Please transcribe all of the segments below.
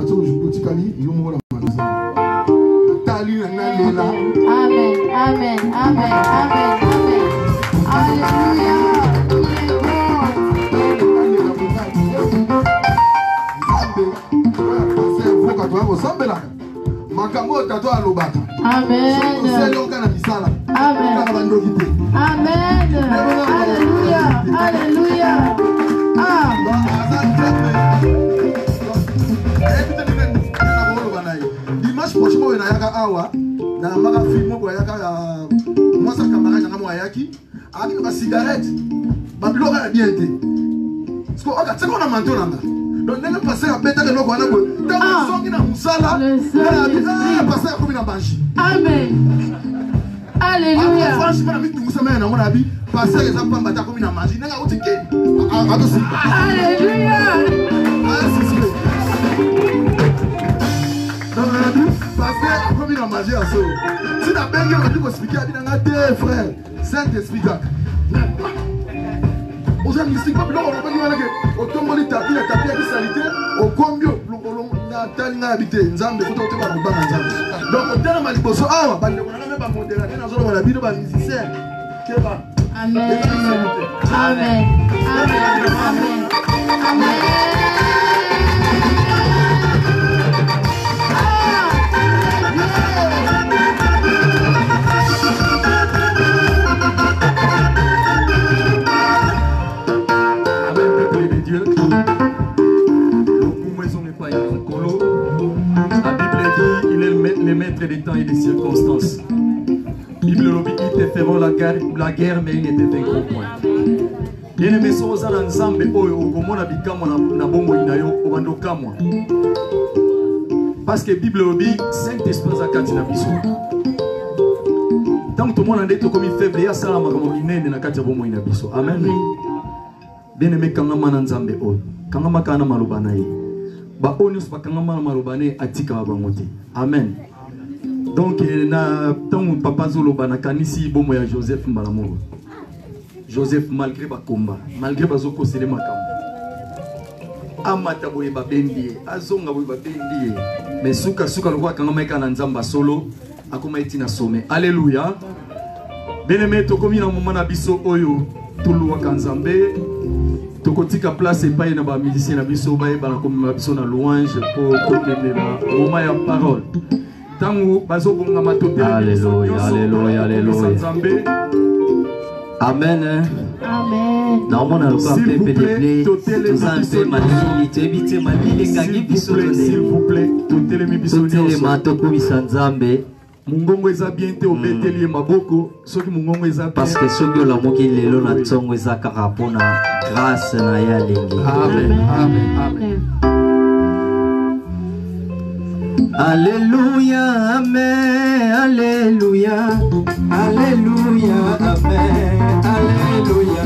partir au Tikali, il y a un Amen, amen, amen, amen, amen. Alléluia. Amen. Amen. Amen. Alléluia. Alléluia. Ah. Dimanche prochain, on a awa na maka film ko yaka moi sa camarade na mo ayaki avec ma cigarette babilo ka bien été parce que aka tseko na manto nanga donc nanga passer à beta de loko na ko ta songi na musala na passer ko na banji amen alléluia franchement mi tungu sama na mona bi passer les enfants bata ko na manji nanga otike alléluia parce que comme il a mangé à solo. Si la belle on a dû expliquer à bien deux frères, Saint-Esprit. Aux gens mystiques, pas plus long, on va dire que au tombeau de tapis, la tapis a des saletés, au combien, on a tellement habité, nous avons des photos de Bamba. Donc, au terme de Maliboso, on va même pas monter là, on va la vie de ma musicien. Amen. Amen. Amen. Amen. Amen. Les maîtres des temps et des circonstances. Bible lobby, ils te feront la guerre, mais ils ne te vaincront point. Bien aimé, si vous avez ensemble, parce que Bible lobby, Saint-Esprit a kati na biso. Tant que tout le monde a dit comme il fait, il y a ça la magamine na kati bomo ina biso. Amen. Bien aimé, quand on a ensemble, quand on a kana malubanaye. Ba onus ba kangama marubane atika bangote. Amen. Donc na tant papa zolo bana kanisi bomo ya Joseph Malamour. Joseph malgré ba combat, malgré bazoko sele makambo. Amata boye ba bendie, azonga boye ba bendie. Mais suka lokwa kangama kana nzamba solo akoma etina some. Alléluia. Bien-aimé tokomi na moment na biso oyo tuluwa kanzambe. Tokotika place et paye na ba musicien na biso ba ba comme biso na louange pour côté na moment ya parole. Tangu bazo bonga matote. Alléluia, alléluia, alléluia. Amen. Amen. Na mona loka pepe tozambe malili tebite malili kangi biso s'il vous plaît, totele mi biso totele matoko bisanzambe. Mungongo eza bien te obeteli maboko soki mungongo eza parce que soki ola moki lelo na tsongo eza kaka pona grâce na ya lengi. Amen. Amen. Amen. Alléluia, amen, alléluia, alléluia, amen, alléluia.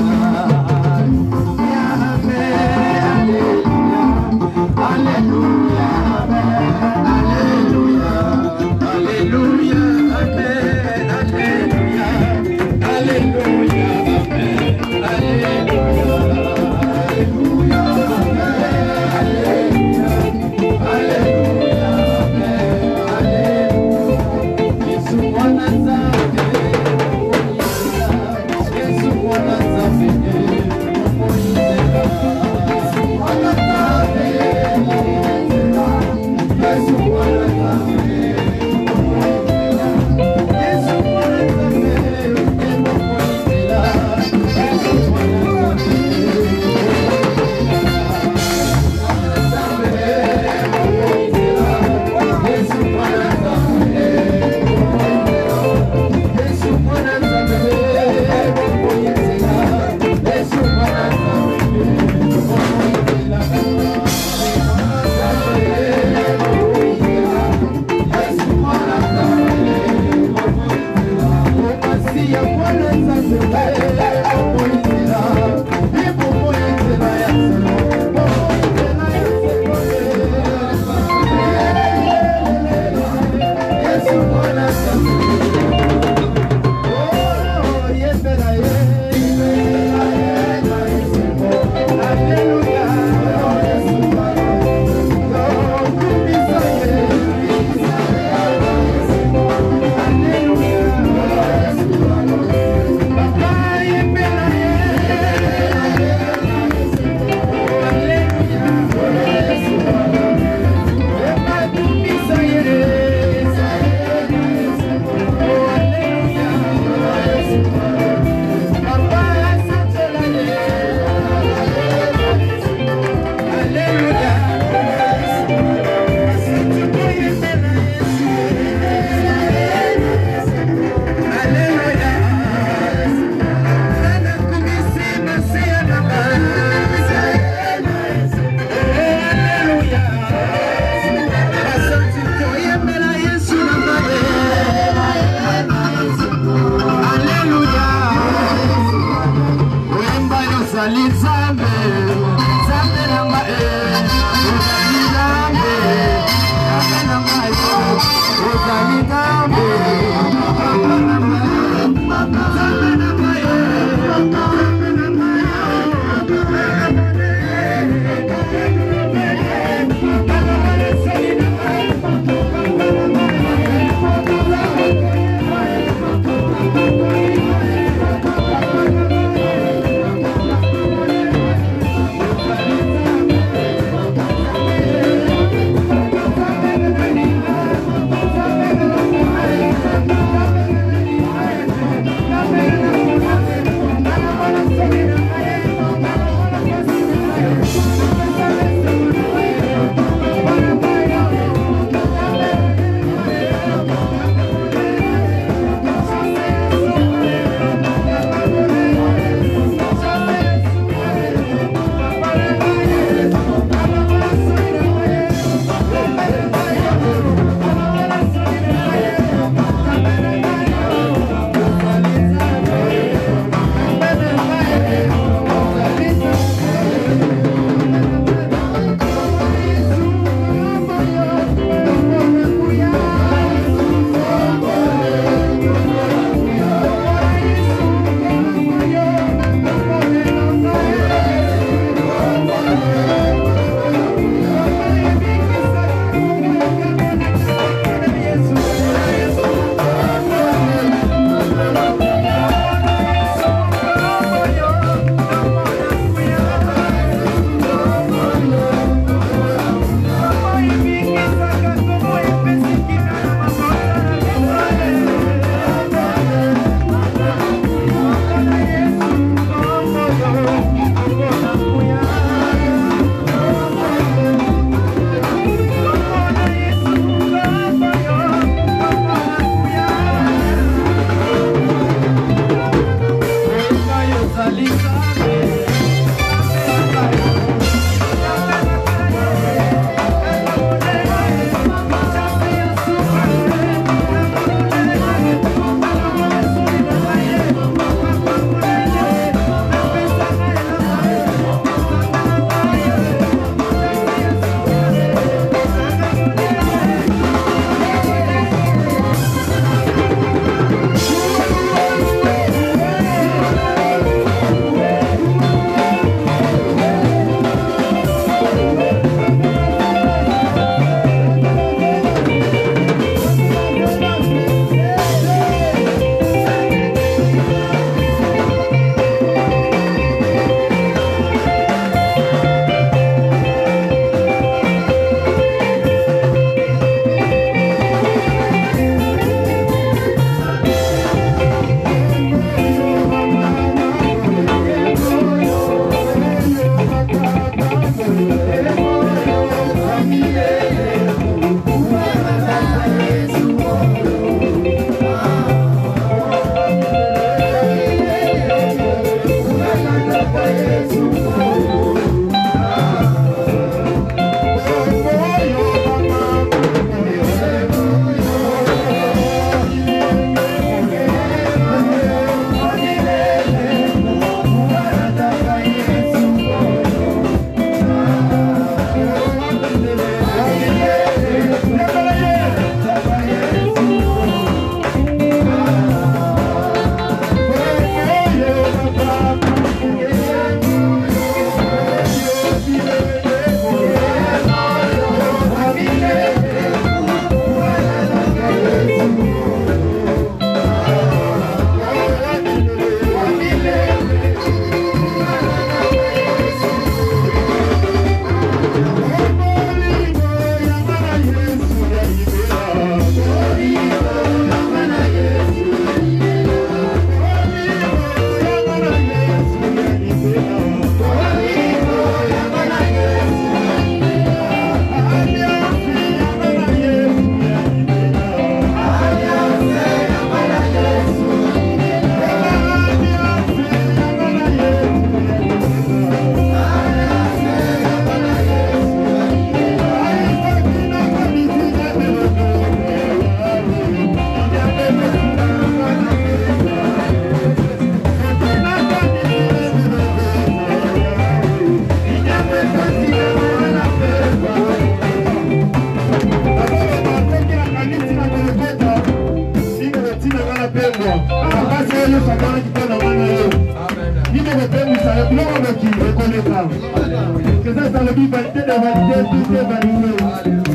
Que ça, ça le dit validé de valider, tout est validé.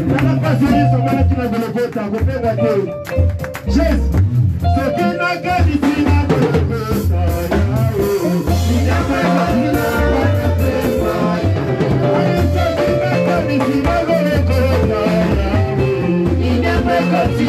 On n'a pas suivi son mal qui n'a pas le vote, on peut voter. Jésus, ce qui n'a qu'à dire, il n'a pas le vote. Il n'a pas le vote. Il n'a pas le vote.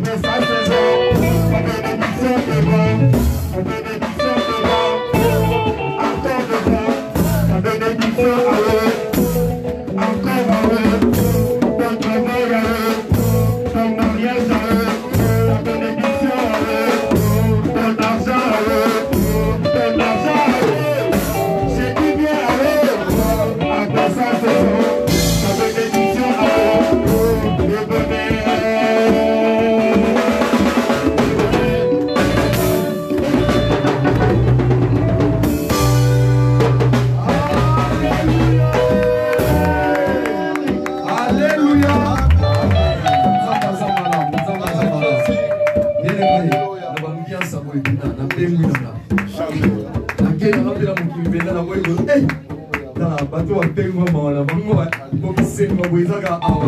après sa saison, en bénédiction devant, en bénédiction devant, encore devant, en bénédiction à eux, encore à eux, ton travail à eux, ton mariage à eux, ta bénédiction à eux, ton argent à eux, ton argent à eux, c'est du bien à eux, après sa saison, ta bénédiction à eux, le bonheur.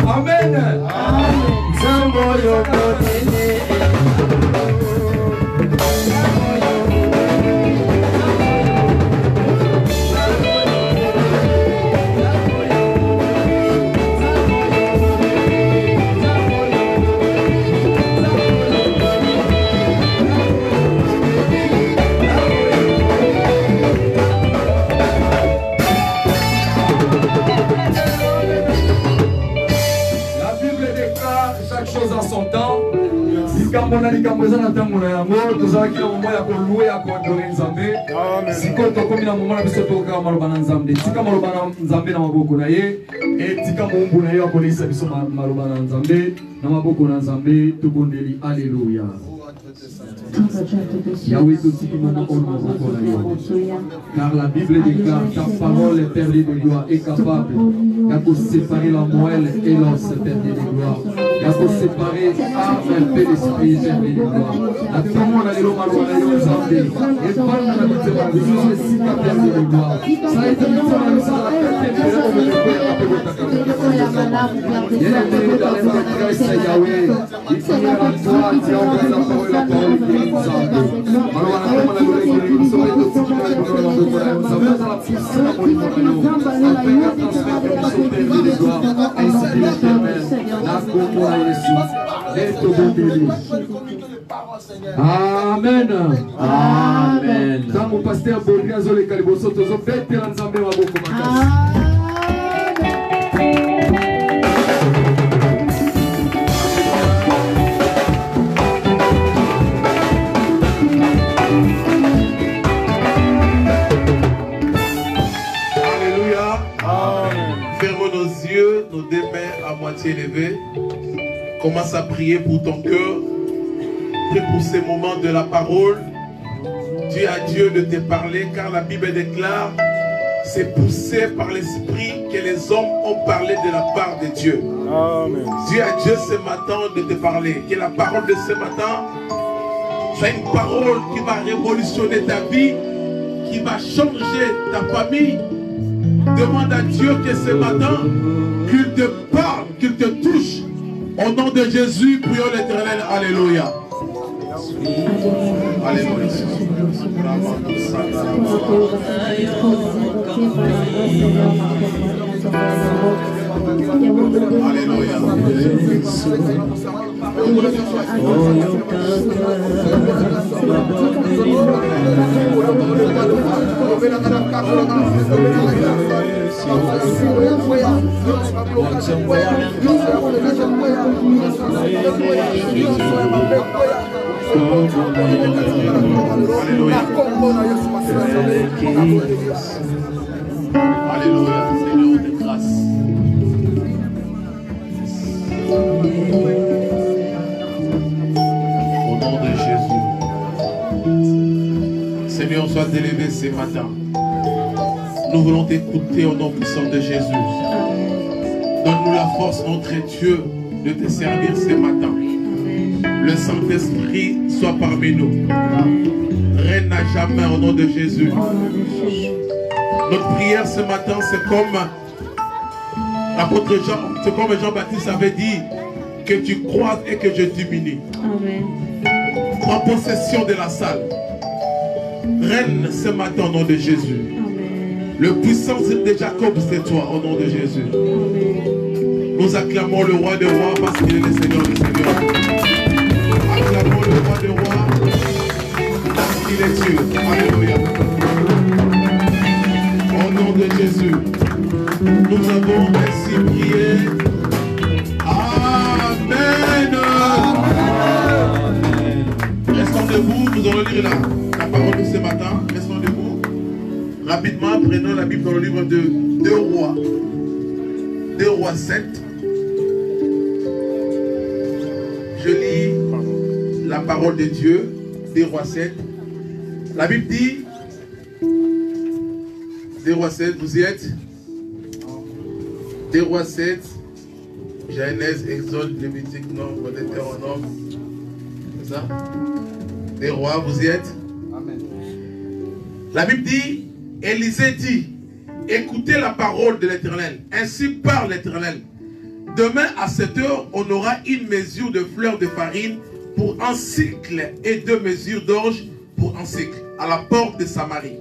Amen. Alléluia. Yahweh car la Bible déclare ta parole est perlée de gloire et capable de séparer la moelle et l'os perlé de gloire. De séparer âme et l'esprit perlé de gloire. La tombe de l'homme et pas la vie perlé de gloire. Ça a été dit dans la Amen. Amen. Dans mon pasteur Boliazo les Caliboso, tous les bêtes et l'ensemble va beaucoup nos deux mains à moitié levées. Commence à prier pour ton cœur. Prie pour ces moments de la parole. Dis à Dieu de te parler, car la Bible déclare, c'est poussé par l'Esprit que les hommes ont parlé de la part de Dieu. Amen. Dis à Dieu ce matin de te parler. Que la parole de ce matin soit une parole qui va révolutionner ta vie, qui va changer ta famille. Demande à Dieu que ce matin, qu'il te parle, qu'il te touche. Au nom de Jésus, prions l'Éternel. Alléluia. Alléluia. Alléluia, Seigneur de grâce. Au nom de Jésus. Seigneur, sois élevé ce matin. Nous voulons t'écouter au nom puissant de Jésus. Donne-nous la force, notre Dieu, de te servir ce matin. Le Saint-Esprit soit parmi nous. Règne à jamais au nom de Jésus. Notre prière ce matin, c'est comme l'apôtre Jean, c'est comme Jean-Baptiste avait dit, que tu croises et que je diminue. Amen. Prends possession de la salle. Règne ce matin au nom de Jésus. Amen. Le puissant de Jacob, c'est toi au nom de Jésus. Amen. Nous acclamons le roi des rois parce qu'il est le Seigneur des seigneurs. lecture. Alléluia. Au nom de Jésus, nous avons ainsi prié. Amen. Restons debout, nous allons lire la parole de ce matin. Restons debout. Rapidement, prenons la Bible dans le livre de 2 Rois. 2 Rois 7. Je lis la parole de Dieu. 2 Rois 7. La Bible dit, 2 Rois 7, vous y êtes? 2 Rois 7, Genèse, Exode, Lévitique, Nombre, Deutéronome. C'est ça? 2 Rois, vous y êtes? Amen. La Bible dit, Élisée dit, écoutez la parole de l'Éternel. Ainsi parle l'Éternel. Demain à 7 heures, on aura une mesure de fleurs de farine pour un cycle et 2 mesures d'orge pour un cycle à la porte de Samarie.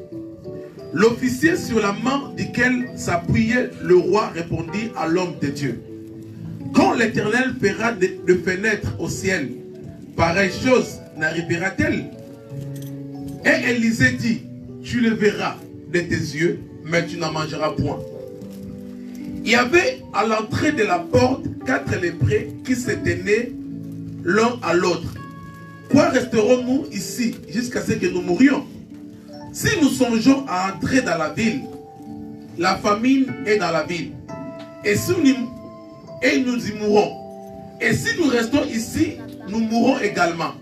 L'officier sur la main duquel s'appuyait le roi répondit à l'homme de Dieu. Quand l'Éternel fera de fenêtres au ciel, pareille chose n'arrivera-t-elle? Et Élisée dit, tu le verras de tes yeux, mais tu n'en mangeras point. Il y avait à l'entrée de la porte 4 lépreux qui se tenaient l'un à l'autre. Quoi resterons-nous ici jusqu'à ce que nous mourions? Si nous songeons à entrer dans la ville, la famine est dans la ville. Et nous y mourrons. Et si nous restons ici, nous mourrons également.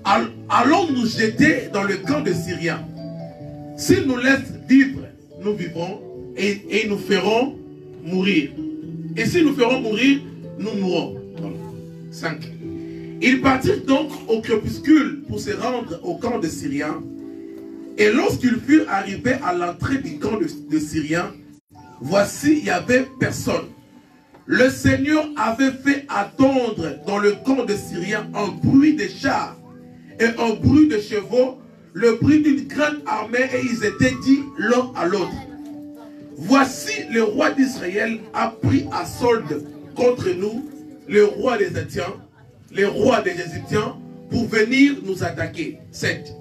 Allons nous jeter dans le camp des Syriens. S'ils nous laissent vivre, nous vivrons et nous ferons mourir. Et si nous ferons mourir, nous mourrons. 5. Ils partirent donc au crépuscule pour se rendre au camp des Syriens. Et lorsqu'ils furent arrivés à l'entrée du camp des Syriens, voici, il n'y avait personne. Le Seigneur avait fait attendre dans le camp des Syriens un bruit de chars et un bruit de chevaux, le bruit d'une grande armée, et ils étaient dit l'un à l'autre. Voici, le roi d'Israël a pris à solde contre nous, le roi des Éthiopiens, les rois des Égyptiens, pour venir nous attaquer. 7.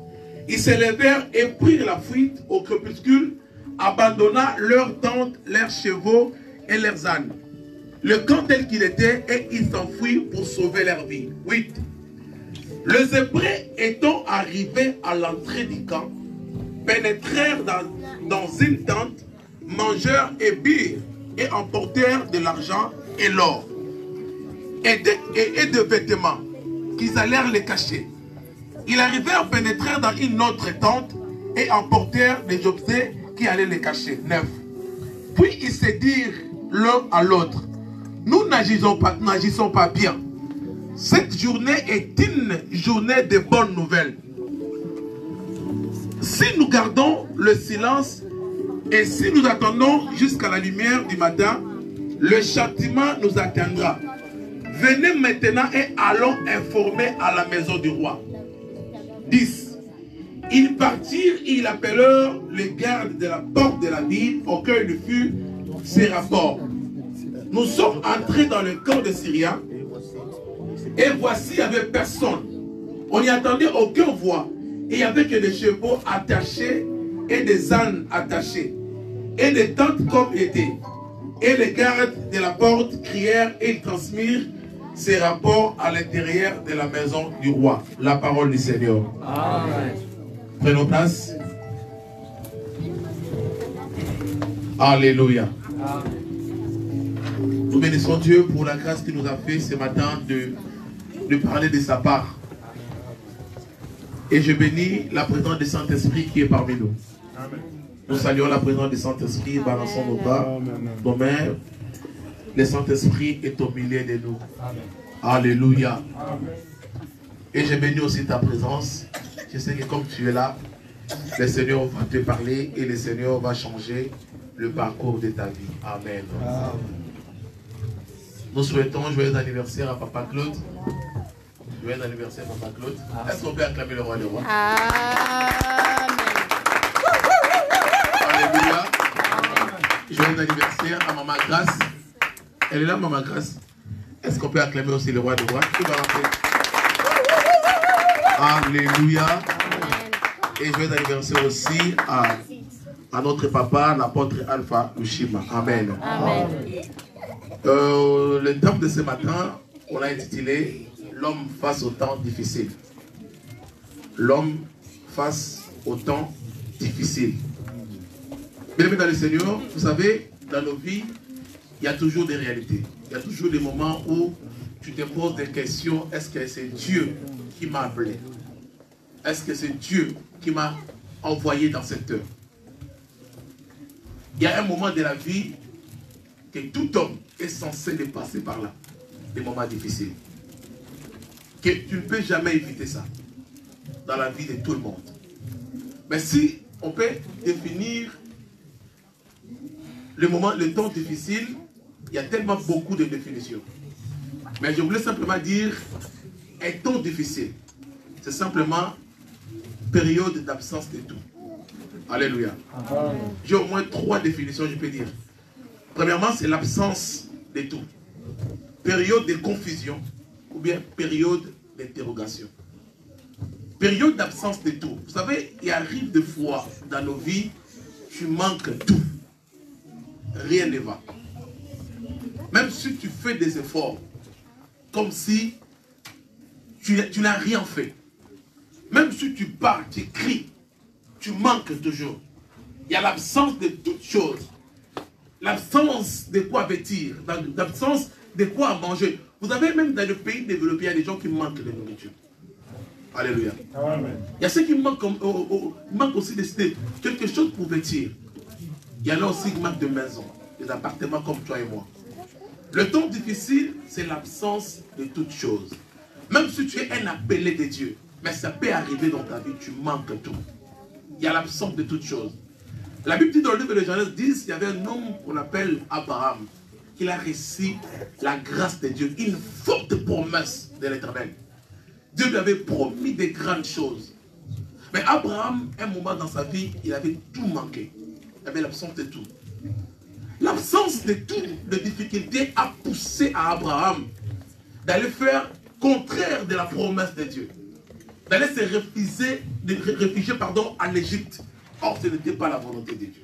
Ils se levèrent et prirent la fuite au crépuscule, abandonnant leurs tentes, leurs chevaux et leurs ânes. Le camp tel qu'il était, et ils s'enfuirent pour sauver leur vie. 8. Les Hébreux étant arrivés à l'entrée du camp, pénétrèrent dans une tente, mangèrent et birent, et emportèrent de l'argent et l'or, et de vêtements, qu'ils allèrent les cacher. Ils arrivèrent, pénétrèrent dans une autre tente, et emportèrent des objets qui allaient les cacher. 9. Puis ils se dirent l'un à l'autre, nous n'agissons pas bien. Cette journée est une journée de bonnes nouvelles. Si nous gardons le silence et si nous attendons jusqu'à la lumière du matin, le châtiment nous atteindra. Venez maintenant et allons informer à la maison du roi. 10. Ils partirent et ils appelèrent les gardes de la porte de la ville auquel il fut ces rapports. Nous sommes entrés dans le camp des Syriens et voici, il n'y avait personne. On n'y attendait aucune voix. Et il n'y avait que des chevaux attachés et des ânes attachés. Et des tentes comme étaient. Et les gardes de la porte crièrent et ils transmirent ces rapports à l'intérieur de la maison du roi. La parole du Seigneur. Amen. Prenons place. Alléluia. Amen. Nous bénissons Dieu pour la grâce qu'il nous a fait ce matin de parler de sa part. Et je bénis la présence du Saint-Esprit qui est parmi nous. Amen. Nous saluons la présence du Saint-Esprit, balançons nos bras, nos mains. Le Saint-Esprit est au milieu de nous. Amen. Alléluia. Amen. Et je bénis aussi ta présence. Je sais que comme tu es là, le Seigneur va te parler et le Seigneur va changer le parcours de ta vie. Amen. Amen. Nous souhaitons joyeux anniversaire à Papa Claude. Joyeux anniversaire Papa Claude. Est-ce qu'on peut acclamer le roi des rois? Amen. Alléluia. Joyeux anniversaire à Maman Grâce. Elle est là, Maman Grâce. Est-ce qu'on peut acclamer aussi le roi des rois? Qui va rentrer? Alléluia. Et joyeux anniversaire aussi à notre papa, l'apôtre Alpha Lushima. Amen. Amen. Le thème de ce matin, on l'a intitulé L'homme face au temps difficile. L'homme face au temps difficile. Bien-aimés dans le Seigneur, vous savez, dans nos vies, il y a toujours des réalités. Il y a toujours des moments où tu te poses des questions. Est-ce que c'est Dieu qui m'a appelé? Est-ce que c'est Dieu qui m'a envoyé dans cette heure? Il y a un moment de la vie que tout homme est censé de passer par là. Des moments difficiles. Que tu ne peux jamais éviter ça dans la vie de tout le monde. Mais si on peut définir le temps difficile, il y a tellement beaucoup de définitions. Mais je voulais simplement dire, un temps difficile, c'est simplement période d'absence de tout. Alléluia. J'ai au moins 3 définitions, je peux dire. Premièrement, c'est l'absence de tout. Période de confusion ou bien période d'interrogation. Période d'absence de tout. Vous savez, il arrive des fois dans nos vies, tu manques tout. Rien ne va. Même si tu fais des efforts, comme si tu n'as rien fait. Même si tu parles, tu cries, tu manques toujours. Il y a l'absence de toutes choses. L'absence de quoi vêtir, l'absence de quoi manger. Vous avez même dans les pays développés, il y a des gens qui manquent de nourriture. Alléluia. Amen. Il y a ceux qui manquent, manquent aussi de quelque chose pour vêtir. Il y en a aussi qui manquent de maison, des appartements comme toi et moi. Le temps difficile, c'est l'absence de toutes choses. Même si tu es un appelé de Dieu, mais ça peut arriver dans ta vie, tu manques tout. Il y a l'absence de toutes choses. La Bible dit dans le livre de Genèse 10, il y avait un homme qu'on appelle Abraham, qui a reçu la grâce de Dieu, une forte promesse de l'Éternel. Dieu lui avait promis des grandes choses. Mais Abraham, un moment dans sa vie, il avait tout manqué. Il avait l'absence de tout. L'absence de toutes les difficultés a poussé à Abraham d'aller faire contraire de la promesse de Dieu. D'aller se réfugier en Égypte. Or, ce n'était pas la volonté de Dieu.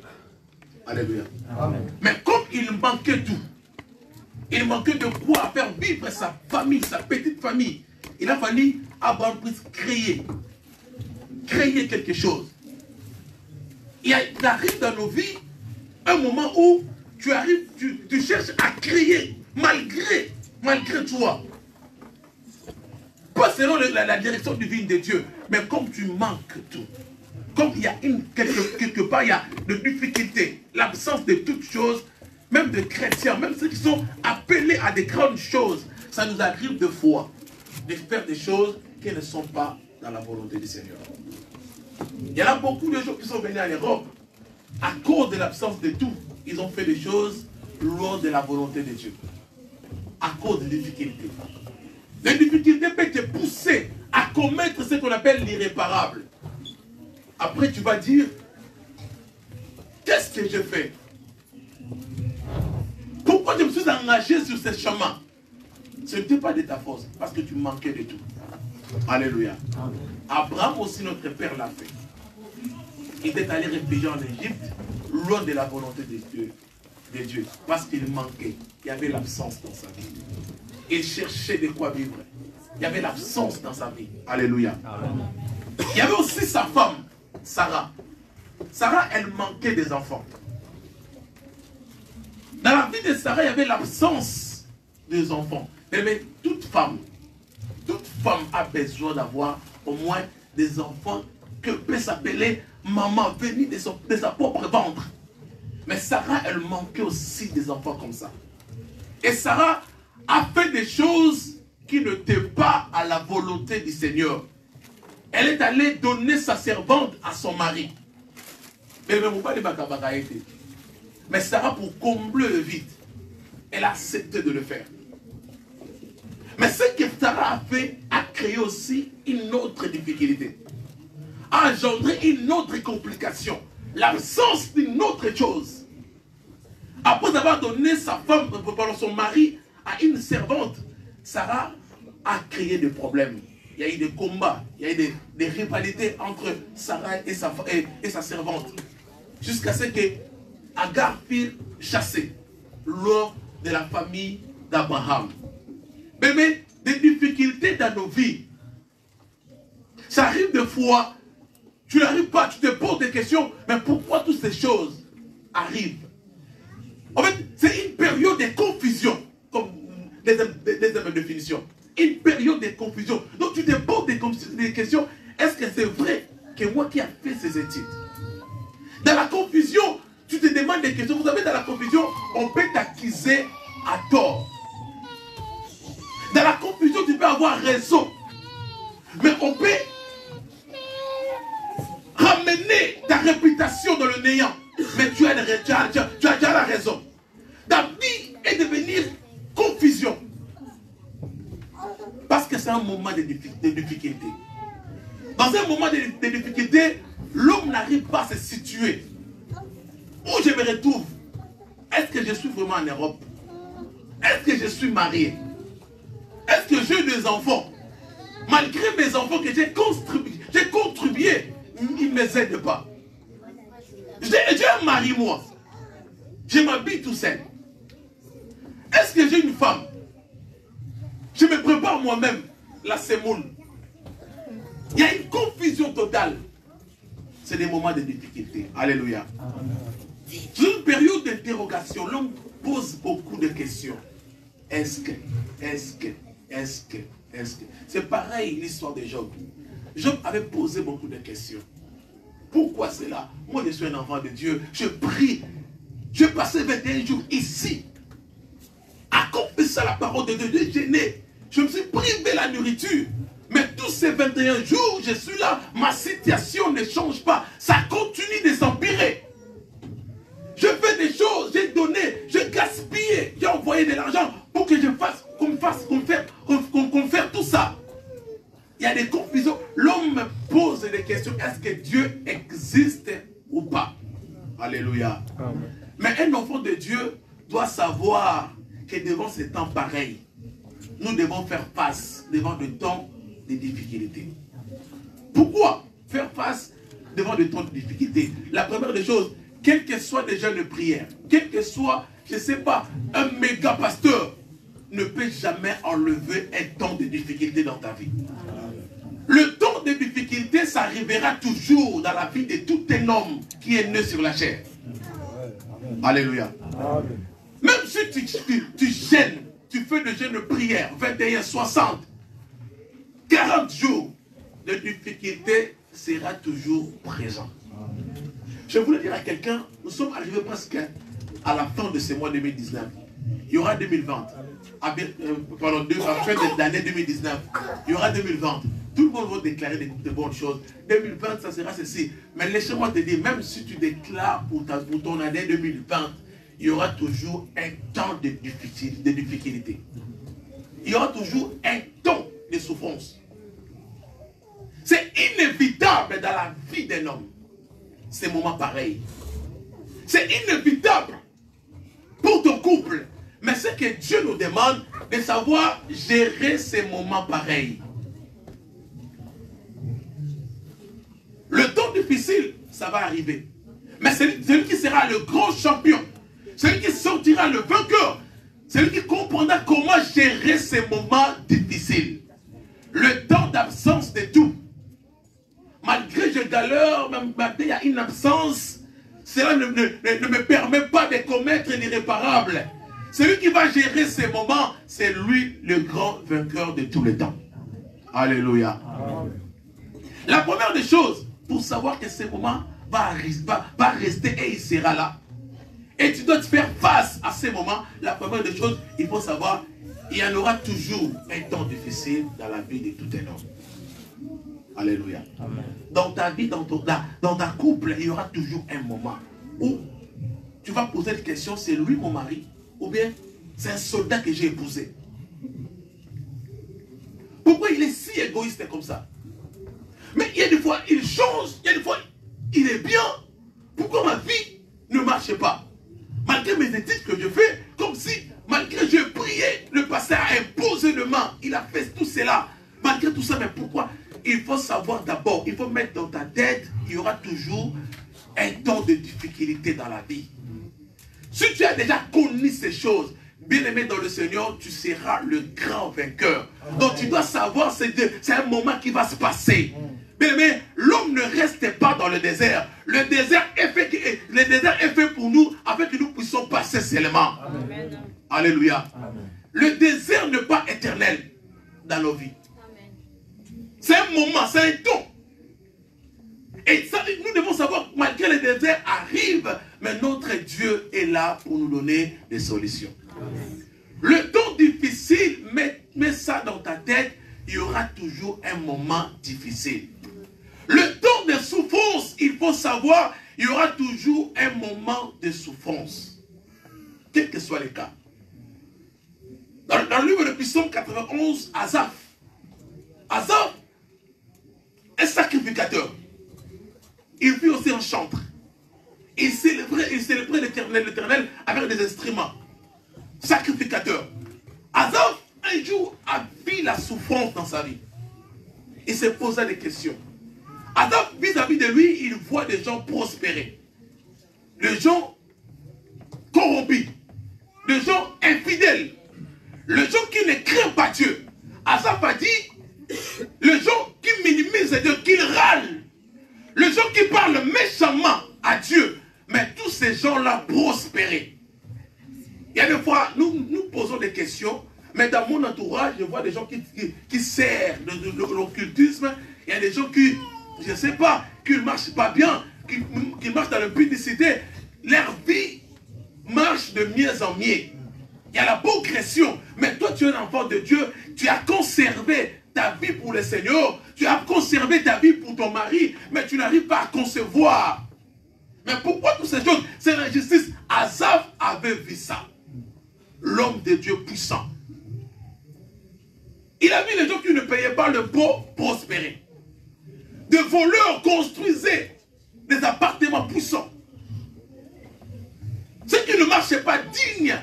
Alléluia. Amen. Mais comme il manquait tout, il manquait de quoi faire vivre sa famille, sa petite famille, il a fallu Abraham puisse créer quelque chose. Il arrive dans nos vies un moment où tu arrives, tu cherches à créer malgré toi. Pas selon la direction divine de Dieu, mais comme tu manques tout. Comme il y a quelque part, il y a des difficultés, l'absence de toutes choses, même de chrétiens, même ceux qui sont appelés à des grandes choses, ça nous arrive de fois de faire des choses qui ne sont pas dans la volonté du Seigneur. Il y en a beaucoup de gens qui sont venus en Europe, à cause de l'absence de tout, ils ont fait des choses loin de la volonté de Dieu. À cause des difficultés. Les difficultés peuvent te pousser à commettre ce qu'on appelle l'irréparable. Après, tu vas dire, qu'est-ce que je fais? Pourquoi je me suis engagé sur ce chemin? Ce n'était pas de ta force, parce que tu manquais de tout. Alléluia. Amen. Abraham aussi, notre père, l'a fait. Il était allé réfugier en Égypte, loin de la volonté de Dieu, parce qu'il manquait. Il y avait l'absence dans sa vie. Il cherchait de quoi vivre. Il y avait l'absence dans sa vie. Alléluia. Amen. Il y avait aussi sa femme, Sarah. Sarah, elle manquait des enfants. Dans la vie de Sarah, il y avait l'absence des enfants. Mais toute femme a besoin d'avoir au moins des enfants que peut s'appeler maman, venue de sa propre ventre. Mais Sarah, elle manquait aussi des enfants comme ça. Et Sarah a fait des choses qui n'étaient pas à la volonté du Seigneur. Elle est allée donner sa servante à son mari. Mais Sarah, pour combler le vide, elle a accepté de le faire. Mais ce que Sarah a fait a créé aussi une autre difficulté. A engendré une autre complication. L'absence d'une autre chose. Après avoir donné sa femme, son mari, à une servante, Sarah a créé des problèmes. il y a eu des combats, il y a eu des rivalités entre Sarah et sa servante. Jusqu'à ce que Agar fut chassée lors de la famille d'Abraham. Mais des difficultés dans nos vies. Ça arrive des fois, tu n'arrives pas, tu te poses des questions, mais pourquoi toutes ces choses arrivent? En fait, c'est une période de confusion, comme deuxième définition. Une période de confusion. Donc tu te poses des questions, est-ce que c'est vrai que moi qui ai fait ces études? Dans la confusion, tu te demandes des questions. Vous savez, dans la confusion, on peut t'accuser à tort. Dans la confusion, tu peux avoir raison. Mais on peut ramener ta réputation dans le néant. Mais tu as déjà la raison. Ta vie est devenir confusion. Parce que c'est un moment de difficulté. Dans un moment de difficulté, l'homme n'arrive pas à se situer. Où je me retrouve? Est-ce que je suis vraiment en Europe? Est-ce que je suis marié? Est-ce que j'ai des enfants? Malgré mes enfants que j'ai contribué, ils ne m'aident pas. J'ai un mari, moi. Je m'habille tout seul. Est-ce que j'ai une femme? Je me prépare moi-même la semoule. Il y a une confusion totale. C'est des moments de difficulté. Alléluia. C'est une période d'interrogation. L'homme pose beaucoup de questions. Est-ce que? C'est pareil l'histoire de Job. Job avait posé beaucoup de questions. Pourquoi cela? Moi, je suis un enfant de Dieu. Je prie. Je passais 21 jours ici. À confesser la parole de Dieu. Je n'ai. Je me suis privé la nourriture. Mais tous ces 21 jours, je suis là. Ma situation ne change pas. Ça continue de s'empirer. Je fais des choses, j'ai donné, j'ai gaspillé, j'ai envoyé de l'argent pour que je fasse, qu'on fasse tout ça. Il y a des confusions. L'homme me pose des questions. Est-ce que Dieu existe ou pas? Alléluia. Amen. Mais un enfant de Dieu doit savoir que devant ces temps pareils, nous devons faire face devant des temps de difficultés. Pourquoi faire face devant des temps de difficultés? La première des choses, quel que soit les jeunes de prière, quel que soit, je ne sais pas, un méga pasteur, ne peut jamais enlever un temps de difficulté dans ta vie. Le temps de difficulté, ça arrivera toujours dans la vie de tout un homme qui est né sur la chair. Alléluia. Même si tu gênes, tu fais des jeûnes de prière, 21, 60, 40 jours, la difficulté sera toujours présente. Je voulais dire à quelqu'un, nous sommes arrivés presque à la fin de ce mois 2019. Il y aura 2020. Pendant la fin de l'année 2019, il y aura 2020. Tout le monde va déclarer de bonnes choses. 2020, ça sera ceci. Mais laissez-moi te dire, même si tu déclares pour ton année 2020, il y aura toujours un temps de difficulté. Il y aura toujours un temps de souffrance. C'est inévitable dans la vie d'un homme. Ces moments pareils. C'est inévitable pour ton couple. Mais ce que Dieu nous demande, de savoir gérer ces moments pareils. Le temps difficile, ça va arriver. Mais celui qui sera le grand champion, celui qui sortira le vainqueur, celui qui comprendra comment gérer ces moments difficiles. Le temps d'absence de tout. Malgré je galère, même il y a une absence, cela ne me permet pas de commettre l'irréparable. Celui qui va gérer ces moments, c'est lui le grand vainqueur de tous les temps. Alléluia. Amen. La première des choses, pour savoir que ces moments va rester et il sera là. Et tu dois te faire face à ces moments. La première des choses, il faut savoir, il y en aura toujours un temps difficile dans la vie de tout un homme. Alléluia. Amen. Dans ta vie, dans ta couple, il y aura toujours un moment où tu vas poser une question, c'est lui mon mari ou bien c'est un soldat que j'ai épousé. Pourquoi il est si égoïste comme ça? Mais il y a des fois, il change, il y a des fois, il est bien. Pourquoi ma vie ne marche pas? Malgré mes études que je fais, comme si, malgré que je priais, le pasteur a imposé le main, il a fait tout cela. Malgré tout ça, mais pourquoi? Il faut savoir d'abord, il faut mettre dans ta tête, il y aura toujours un temps de difficulté dans la vie. Si tu as déjà connu ces choses, bien-aimé dans le Seigneur, tu seras le grand vainqueur. Donc tu dois savoir, c'est un moment qui va se passer. Bien-aimé, l'homme ne reste pas dans le désert. Le désert est fait pour nous, afin que nous puissions passer seulement. Amen. Alléluia. Amen. Le désert n'est pas éternel dans nos vies. C'est un moment, c'est un temps. Et ça, nous devons savoir, malgré les déserts arrivent, mais notre Dieu est là pour nous donner des solutions. Amen. Le temps difficile, mets ça dans ta tête, il y aura toujours un moment difficile. Le temps de souffrance, il faut savoir, il y aura toujours un moment de souffrance. Quel que soit le cas. Dans le livre de Psaume 91, Asaph, un sacrificateur. Il fut aussi un chantre. Il célébrait l'Éternel avec des instruments. Sacrificateur. Asaph, un jour, a vu la souffrance dans sa vie. Il se posa des questions. Asaph, vis-à-vis de lui, il voit des gens prospérer. Des gens corrompus. Des gens infidèles. Les gens qui ne craignent pas Dieu. Asaph a dit, les gens qui minimisent Dieu, qui râlent. Les gens qui parlent méchamment à Dieu. Mais tous ces gens-là prospéraient. Il y a des fois, nous posons des questions, mais dans mon entourage, je vois des gens qui servent de l'occultisme. Il y a des gens qui, je ne sais pas, qui ne marchent pas bien, qui marchent dans la publicité. Leur vie marche de mieux en mieux. Il y a la progression. Mais toi, tu es un enfant de Dieu. Tu as conservé ta vie pour le Seigneur. Tu as conservé ta vie pour ton mari. Mais tu n'arrives pas à concevoir. Mais pourquoi toutes ces choses? C'est l'injustice. Asaph avait vu ça. L'homme de Dieu puissant. Il a vu les gens qui ne payaient pas le pot prospérer. Des voleurs construisaient des appartements puissants. Ceux qui ne marchaient pas dignes,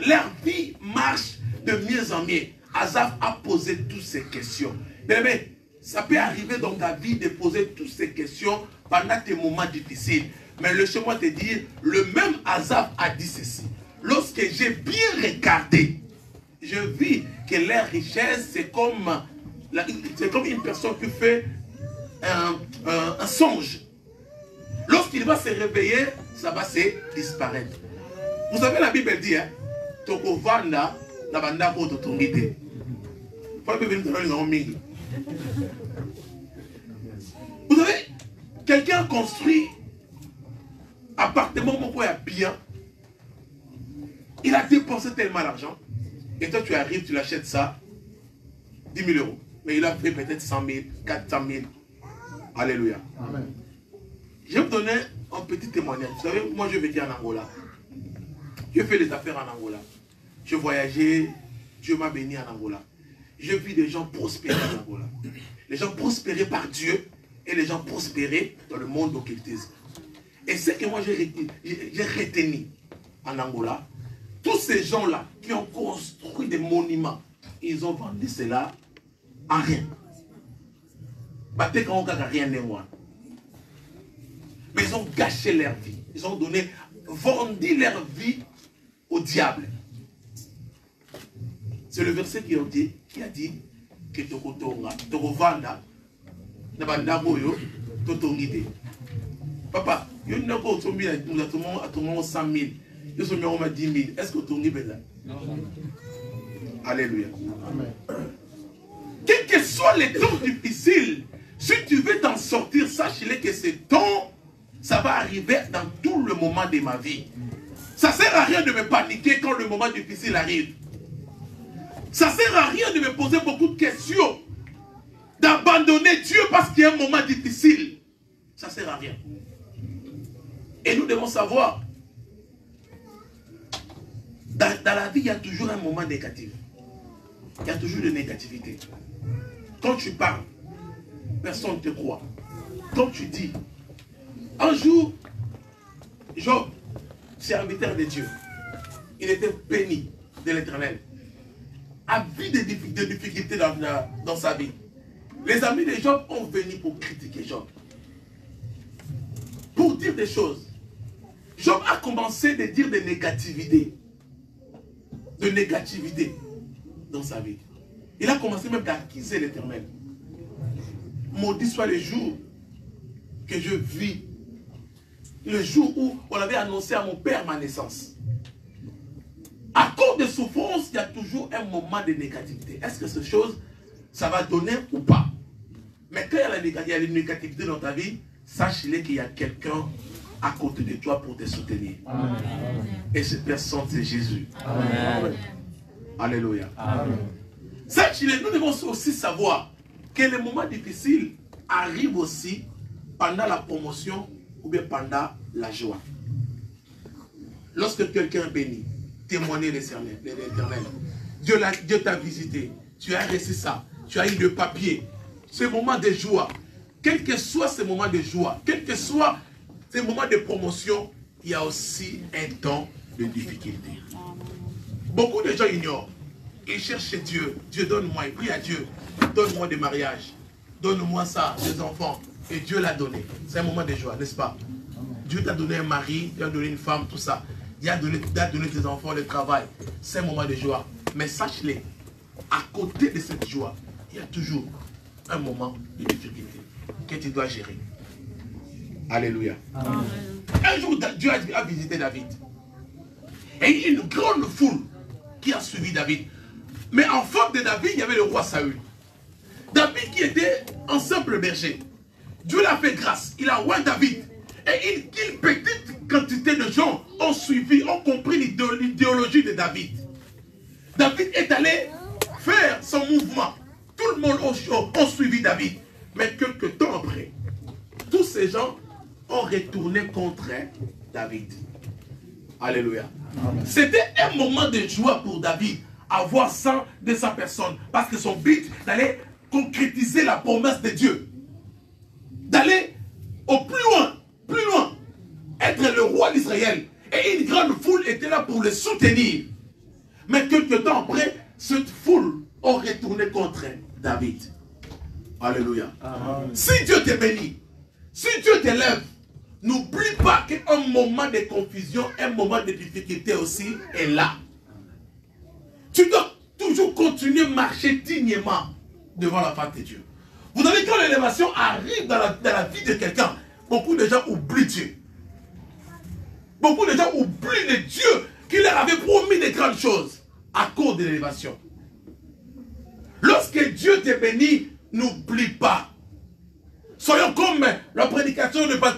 leur vie marche de mieux en mieux. Asaph a posé toutes ces questions. Mais ça peut arriver dans ta vie de poser toutes ces questions pendant tes moments difficiles. Mais laisse-moi te dire, le même Asaph a dit ceci. Lorsque j'ai bien regardé, je vis que leur richesse, c'est comme une personne qui fait un songe. Lorsqu'il va se réveiller, ça va se disparaître. Vous savez, la Bible dit, hein, Tokovanda, la banda pour t'autorité. Vous savez, quelqu'un construit appartement mon bien. Il a dépensé tellement d'argent. Et toi, tu arrives, tu l'achètes ça, 10 000 euros. Mais il a fait peut-être 100 000, 400 000. Alléluia. Amen. Je vais vous donner un petit témoignage. Vous savez, moi, je vécu en Angola. Je fais des affaires en Angola. Je voyageais, Dieu m'a béni en Angola. Je vis des gens prospérer en Angola. Les gens prospérer par Dieu et les gens prospérer dans le monde d'occultisme. Et ce que moi j'ai retenu en Angola, tous ces gens-là qui ont construit des monuments, ils ont vendu cela en rien. Mais ils ont gâché leur vie. Ils ont vendu leur vie au diable. C'est le verset qui a dit que Tokovanda, Nabandagoyo, Totongide. Papa, il y a un qui a 100 000. Il y a 10 000. Est-ce que tu es là? Alléluia. Amen. Quel que soit les temps difficiles, si tu veux t'en sortir, sache-le que ce temps, ça va arriver dans tout le moment de ma vie. Ça ne sert à rien de me paniquer quand le moment difficile arrive. Ça ne sert à rien de me poser beaucoup de questions, d'abandonner Dieu parce qu'il y a un moment difficile. Ça ne sert à rien. Et nous devons savoir, dans la vie, il y a toujours un moment négatif. Il y a toujours de négativité. Quand tu parles, personne ne te croit. Quand tu dis, un jour, Job, serviteur de Dieu, il était béni de l'Éternel. a vu des difficultés dans sa vie. Les amis de Job ont venu pour critiquer Job. Pour dire des choses. Job a commencé à dire des négativités. De négativité dans sa vie. Il a commencé même à accuser l'Éternel. Maudit soit le jour que je vis. Le jour où on avait annoncé à mon père ma naissance. À cause de souffrance, il y a toujours un moment de négativité. Est-ce que cette chose, ça va donner ou pas? Mais quand il y a la négativité dans ta vie, sache-le qu'il y a quelqu'un à côté de toi pour te soutenir. Amen. Et cette personne, c'est Jésus. Amen. Alléluia. Sache-le, nous devons aussi savoir que les moments difficiles arrivent aussi pendant la promotion ou bien pendant la joie. Lorsque quelqu'un est béni, témoigner l'éternel. Dieu t'a visité, tu as reçu ça, tu as eu le papier. Ce moment de joie, quel que soit ce moment de joie, quel que soit ce moment de promotion, il y a aussi un temps de difficulté. Beaucoup de gens ignorent. Ils cherchent Dieu. Dieu, donne-moi. Ils prient à Dieu. Donne-moi des mariages. Donne-moi ça, des enfants. Et Dieu l'a donné. C'est un moment de joie, n'est-ce pas? Dieu t'a donné un mari, Dieu t'a donné une femme, tout ça. Il a donné tes enfants, le travail. C'est un moment de joie. Mais sache-le, à côté de cette joie, il y a toujours un moment de difficulté que tu dois gérer. Alléluia. Amen. Un jour, Dieu a visité David. Et il y a une grande foule qui a suivi David. Mais en face de David, il y avait le roi Saül. David qui était un simple berger. Dieu l'a fait grâce. Il a roi David. Et une petite quantité de gens ont suivi, ont compris l'idéologie de David. David est allé faire son mouvement. Tout le monde a suivi David. Mais quelques temps après, tous ces gens ont retourné contre David. Alléluia. C'était un moment de joie pour David, avoir ça de sa personne. Parce que son but d'aller concrétiser la promesse de Dieu. D'aller au plus loin, être le roi d'Israël. Et une grande foule était là pour le soutenir. Mais quelques temps après, cette foule a retourné contre David. Alléluia. Amen. Si Dieu te bénit, si Dieu t'élève, n'oublie pas qu'un moment de confusion, un moment de difficulté aussi est là. Tu dois toujours continuer à marcher dignement devant la face de Dieu. Vous savez, quand l'élévation arrive dans la vie de quelqu'un, beaucoup de gens oublient Dieu. Beaucoup de gens oublient le Dieu qui leur avait promis de grandes choses à cause de l'élévation. Lorsque Dieu te bénit, n'oublie pas. Soyons comme la prédication de Papa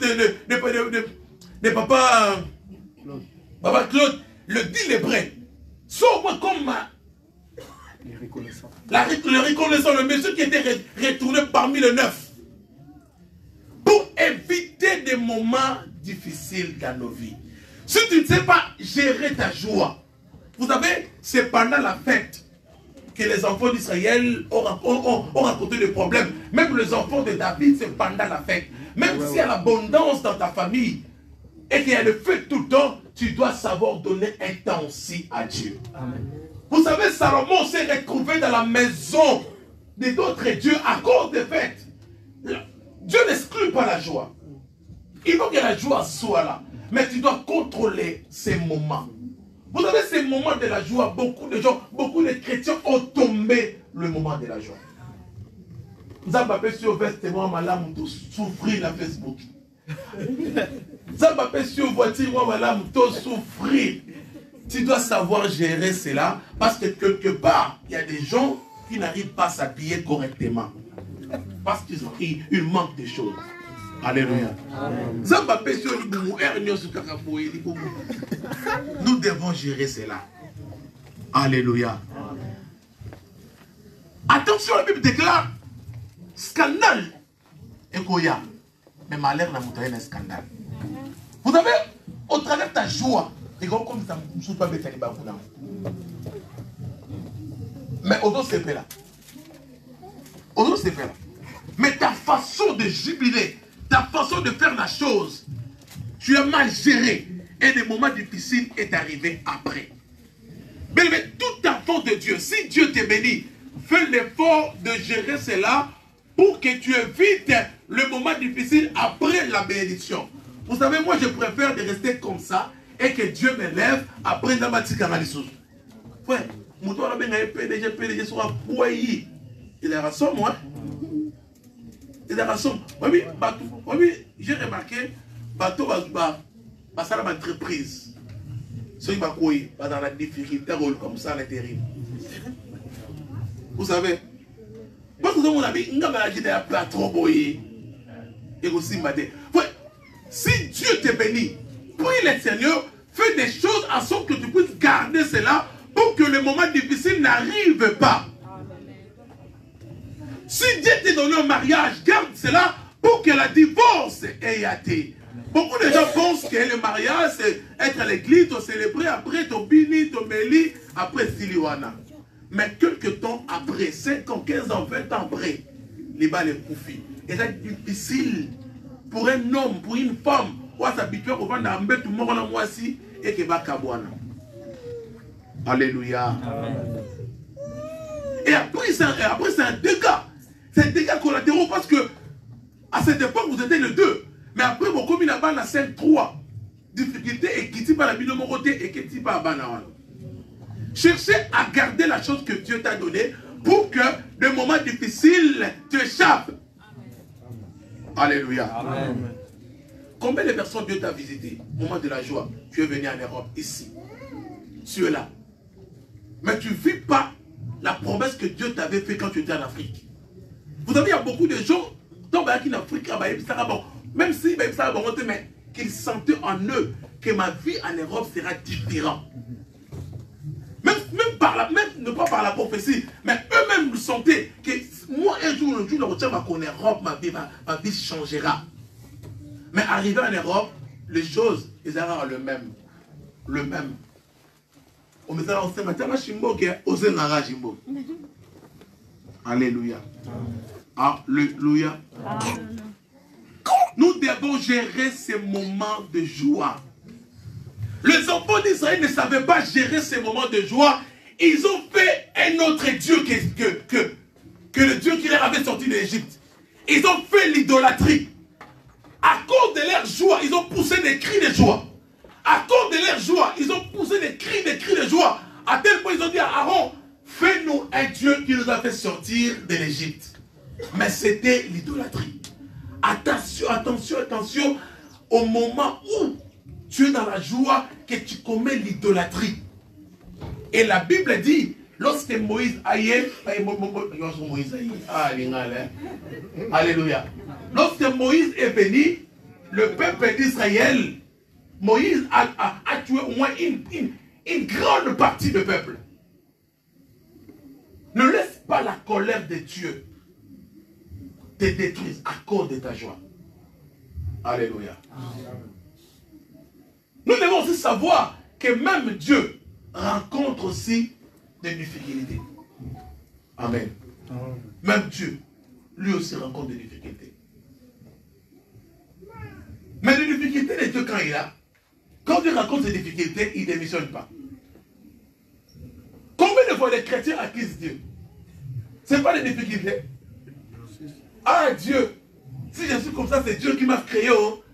Claude le dit l'hébreu. Sois comme le reconnaissant, le monsieur qui était retourné parmi les 9. Pour éviter des moments difficiles dans nos vies. Si tu ne sais pas gérer ta joie, vous savez, c'est pendant la fête que les enfants d'Israël ont rencontré des problèmes. Même les enfants de David, c'est pendant la fête. Même s'il y a l'abondance dans ta famille et qu'il y a le fête tout le temps, tu dois savoir donner un temps aussi à Dieu. Amen. Vous savez, Salomon s'est retrouvé dans la maison d'autres dieux à cause des fêtes. Dieu n'exclut pas la joie. Il faut que la joie soit là. Mais tu dois contrôler ces moments. Vous savez, ces moments de la joie, beaucoup de gens, beaucoup de chrétiens ont tombé le moment de la joie. Vous avez sur vêtements malades, tout souffrir la Facebook. Vous avez sur voiture malade, tout souffrir. Tu dois savoir gérer cela parce que quelque part, il y a des gens qui n'arrivent pas à s'habiller correctement. Parce qu'ils manquent de choses. Alléluia. Nous devons gérer cela. Alléluia. Attention, la Bible déclare scandale. Ekoya. Mais malheur n'a montré un scandale. Vous savez, au travers de ta joie, et comme ça ne me pas bête. Mais au dos c'est là. Au dos c'est là. Mais ta façon de jubiler, ta façon de faire la chose, tu as mal géré. Et des moments difficiles est arrivé après. Mais tout enfant de Dieu, si Dieu te bénit, fais l'effort de gérer cela pour que tu évites le moment difficile après la bénédiction. Vous savez, moi je préfère de rester comme ça et que Dieu m'élève après dans ma tikaralisous. Ouais, mon toit là, PDG sur un poids. Il est rassemblé, moi. Il est rassemblé. Oui, j'ai remarqué, bateau va passer à l'entreprise. Ceux qui vont dans la difficulté, comme ça, l'intérim. Vous savez, parce que mon ami, il a pas trop boyé. Et aussi, si Dieu te bénit, prie le Seigneur, fais des choses à sorte que tu puisses garder cela pour que le moment difficile n'arrive pas. Si Dieu t'a donné un mariage, garde cela pour que la divorce ait été. Beaucoup de gens pensent que le mariage, c'est être à l'église, te célébrer, après te bini, te meli, après Siliwana. Mais quelques temps après, 5 ans, 15 ans, 20 ans après, les balles est profit. Et c'est difficile pour un homme, pour une femme, ou à s'habituer au vent d'un bête, tout le monde en moi aussi, et qu'il va kabouana. Alléluia. Et après, c'est un dégât. C'est un dégât collatéraux parce que à cette époque, vous étiez les deux. Mais après, vous comme il a ban à 5-3 difficultés et qui t'y pas la bino moroté et qui t'y pas banane. Cherchez à garder la chose que Dieu t'a donnée pour que de moments difficiles t'échappent. Alléluia. Amen. Combien de personnes Dieu t'a visité au moment de la joie? Tu es venu en Europe, ici. Tu es là. Mais tu ne vis pas la promesse que Dieu t'avait fait quand tu étais en Afrique. Vous savez, il y a beaucoup de gens en Afrique, même si mais qu'ils sentaient en eux que ma vie en Europe sera différente. Même ne pas par la prophétie, mais eux-mêmes le sentaient que moi, un jour, le retiens qu'en Europe, ma vie changera. Mais arrivé en Europe, les choses, ils seront le même. Le même. Alléluia. Alléluia. Nous devons gérer ces moments de joie. Les enfants d'Israël ne savaient pas gérer ces moments de joie. Ils ont fait un autre Dieu que le Dieu qui leur avait sorti de l'Égypte. Ils ont fait l'idolâtrie. À cause de leur joie, ils ont poussé des cris de joie. À cause de leur joie, ils ont poussé des cris de joie. À tel point, ils ont dit à Aaron, fais-nous un Dieu qui nous a fait sortir de l'Égypte. Mais c'était l'idolâtrie. Attention, attention, attention au moment où tu es dans la joie que tu commets l'idolâtrie. Et la Bible dit, lorsque Moïse aïe, alléluia. Lorsque Moïse est venu, le peuple d'Israël, Moïse a tué au moins une grande partie du peuple. Ne laisse pas la colère de Dieu te détruire à cause de ta joie. Alléluia. Nous devons aussi savoir que même Dieu rencontre aussi des difficultés. Amen. Même Dieu, lui aussi rencontre des difficultés. Mais les difficultés de Dieu, quand il a, quand Dieu rencontre des difficultés, il ne démissionne pas. Combien de fois les chrétiens accusent Dieu? Ce n'est pas des difficultés. Ah Dieu, si je suis comme ça, c'est Dieu qui m'a créé. Oh.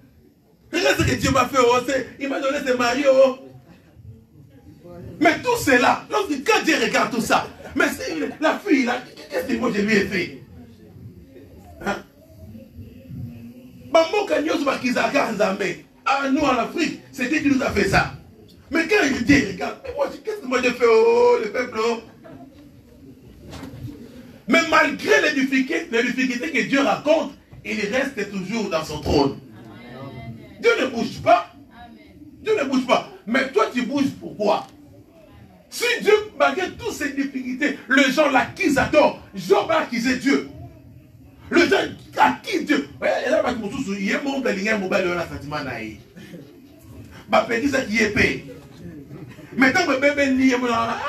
Regarde ce que Dieu m'a fait. Oh. Il m'a donné ses maris. Oh. Mais tout cela, quand Dieu regarde tout ça, mais la fille là, qu'est-ce que moi je lui ai fait? Hein? Ah, nous en Afrique, c'est Dieu qui nous a fait ça. Mais quand il dit, regarde, qu'est-ce que moi j'ai fait? Oh, le peuple. Oh. Mais malgré les difficultés que Dieu raconte, il reste toujours dans son trône. Dieu ne bouge pas. Dieu ne bouge pas. Mais toi, tu bouges pourquoi? Si Dieu, malgré toutes ces difficultés, les gens l'accusent à tort. Job a accusé Dieu. Le gens accusent Dieu. Et là, il y a un monde qui est mobile, sentiment. Il ça qui est payé. Maintenant, le bébé n'y est pas.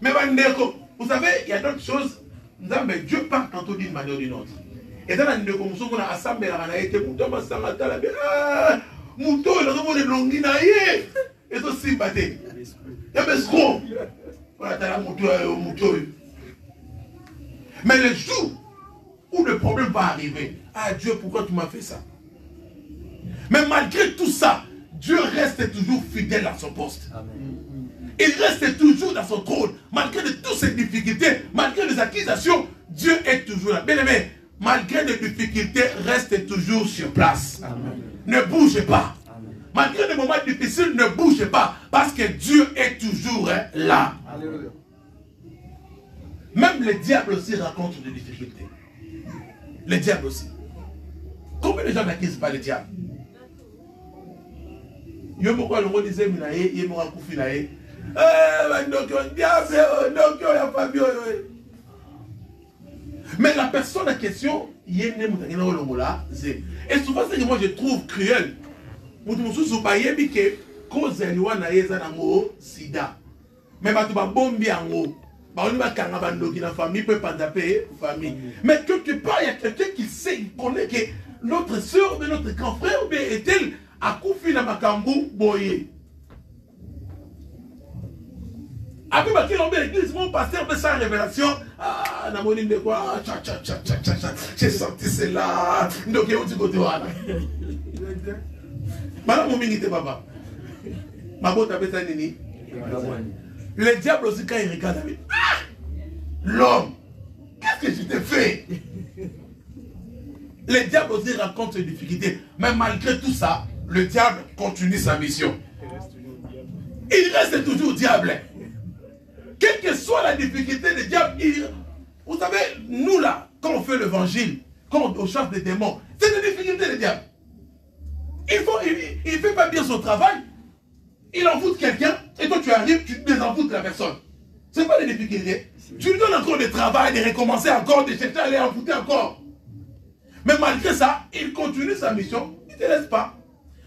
Mais vous savez, il y a d'autres choses. Dieu parle tantôt d'une manière ou d'une autre. Et dans la commission, on a assemblé la été, Et ça, c'est batté. Il y a escroc. Mais le jour où le problème va arriver, ah Dieu, pourquoi tu m'as fait ça? Mais malgré tout ça, Dieu reste toujours fidèle à son poste. Amen. Il reste toujours dans son trône. Malgré de toutes ces difficultés, malgré les accusations, Dieu est toujours là. Bien aimé, malgré les difficultés, reste toujours sur place. Amen. Ne bougez pas. Amen. Malgré les moments difficiles, ne bougez pas. Parce que Dieu est toujours là. Alléluia. Même le diable aussi rencontre des difficultés. Le diable aussi. Combien de gens n'accusent pas le diable? Mais la personne en question, et souvent c'est que moi je trouve cruel. Mais quelque part, il y a quelqu'un qui sait, il connaît que notre soeur, notre grand frère, est-elle à Koufi na Makambu Boye. Après, il a l'église, mon pasteur de sa révélation. Ah, Namoni de quoi? J'ai senti cela. Donc, il y a du côté. Madame Moumingite Baba. Ma botte a bêta nini. Le diable aussi, quand il regarde, l'homme, qu'est-ce que je t'ai fait? Le diable aussi rencontre des difficultés. Mais malgré tout ça, le diable continue sa mission. Il reste toujours diable. Quelle que soit la difficulté, le diable, vous savez, nous là, quand on fait l'évangile, quand on chasse des démons, c'est des difficultés le diable. Il ne fait pas bien son travail, il envoûte quelqu'un, et toi tu arrives, tu désenvoûtes la personne. Ce n'est pas des difficultés. Tu lui donnes encore du travail, de recommencer encore, de chercher à aller envoûter encore. Mais malgré ça, il continue sa mission, il ne te laisse pas.